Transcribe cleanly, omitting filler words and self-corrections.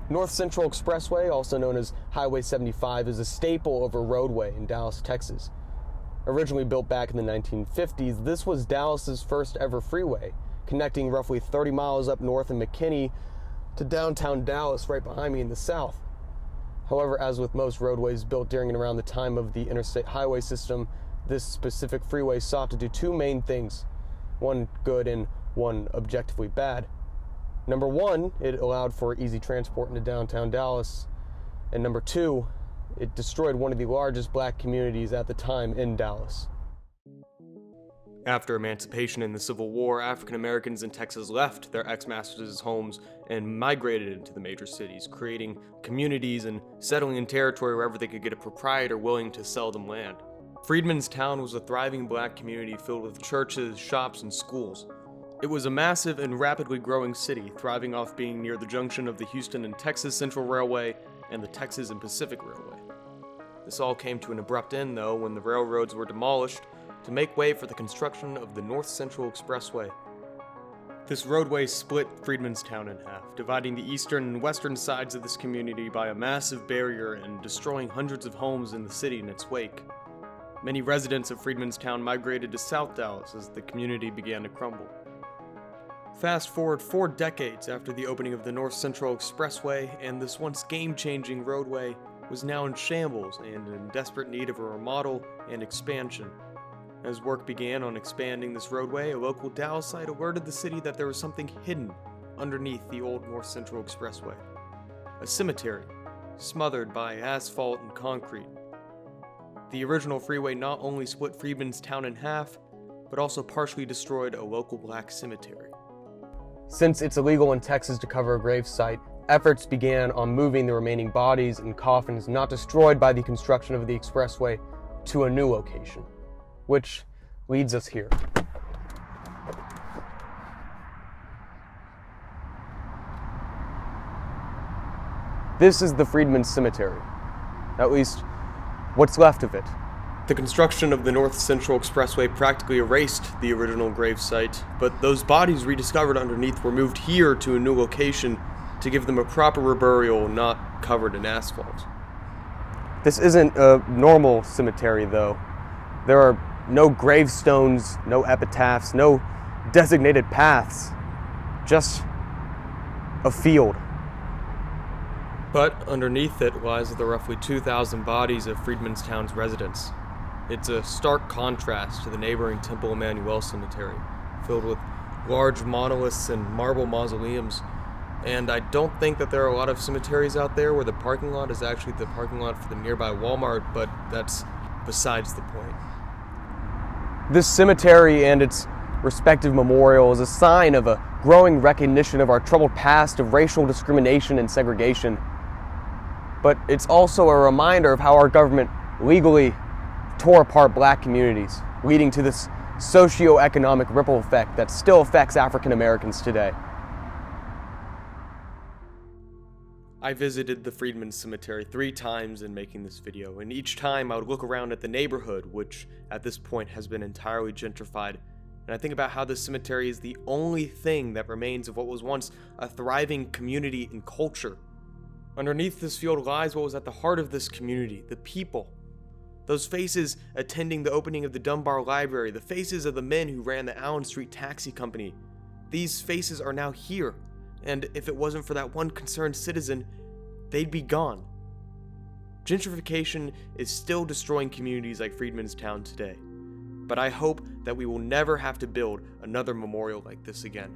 North Central Expressway, also known as Highway 75, is a staple of a roadway in Dallas, Texas. Originally built back in the 1950s, this was Dallas's first ever freeway, connecting roughly 30 miles up north in McKinney to downtown Dallas right behind me in the south. However, as with most roadways built during and around the time of the interstate highway system, this specific freeway sought to do two main things, one good and one objectively bad. Number one, it allowed for easy transport into downtown Dallas, and number two, it destroyed one of the largest black communities at the time in Dallas. After emancipation in the Civil War, African Americans in Texas left their ex-masters' homes and migrated into the major cities, creating communities and settling in territory wherever they could get a proprietor willing to sell them land. Freeman's Town was a thriving black community filled with churches, shops, and schools. It was a massive and rapidly growing city, thriving off being near the junction of the Houston and Texas Central Railway and the Texas and Pacific Railway. This all came to an abrupt end, though, when the railroads were demolished to make way for the construction of the North Central Expressway. This roadway split Freeman's Town in half, dividing the eastern and western sides of this community by a massive barrier and destroying hundreds of homes in the city in its wake. Many residents of Freeman's Town migrated to South Dallas as the community began to crumble. Fast forward 4 decades after the opening of the North Central Expressway, and this once game-changing roadway was now in shambles and in desperate need of a remodel and expansion. As work began on expanding this roadway, a local Dallasite alerted the city that there was something hidden underneath the old North Central Expressway. A cemetery, smothered by asphalt and concrete. The original freeway not only split Freeman's Town in half, but also partially destroyed a local black cemetery. Since it's illegal in Texas to cover a gravesite, efforts began on moving the remaining bodies and coffins not destroyed by the construction of the expressway to a new location, which leads us here. This is the Freedman Cemetery, at least what's left of it. The construction of the North Central Expressway practically erased the original gravesite, but those bodies rediscovered underneath were moved here to a new location to give them a proper burial not covered in asphalt. This isn't a normal cemetery, though. There are no gravestones, no epitaphs, no designated paths, just a field. But underneath it lies the roughly 2,000 bodies of Freedman's Town's residents. It's a stark contrast to the neighboring Temple Emmanuel Cemetery, filled with large monoliths and marble mausoleums. And I don't think that there are a lot of cemeteries out there where the parking lot is actually the parking lot for the nearby Walmart, but that's besides the point. This cemetery and its respective memorial is a sign of a growing recognition of our troubled past of racial discrimination and segregation. But it's also a reminder of how our government legally tore apart black communities, leading to this socio-economic ripple effect that still affects African Americans today. I visited the Freedman Cemetery 3 times in making this video, and each time I would look around at the neighborhood, which at this point has been entirely gentrified, and I think about how this cemetery is the only thing that remains of what was once a thriving community and culture. Underneath this field lies what was at the heart of this community, the people. Those faces attending the opening of the Dunbar Library, the faces of the men who ran the Allen Street Taxi Company. These faces are now here, and if it wasn't for that one concerned citizen, they'd be gone. Gentrification is still destroying communities like Freedman's Town today, but I hope that we will never have to build another memorial like this again.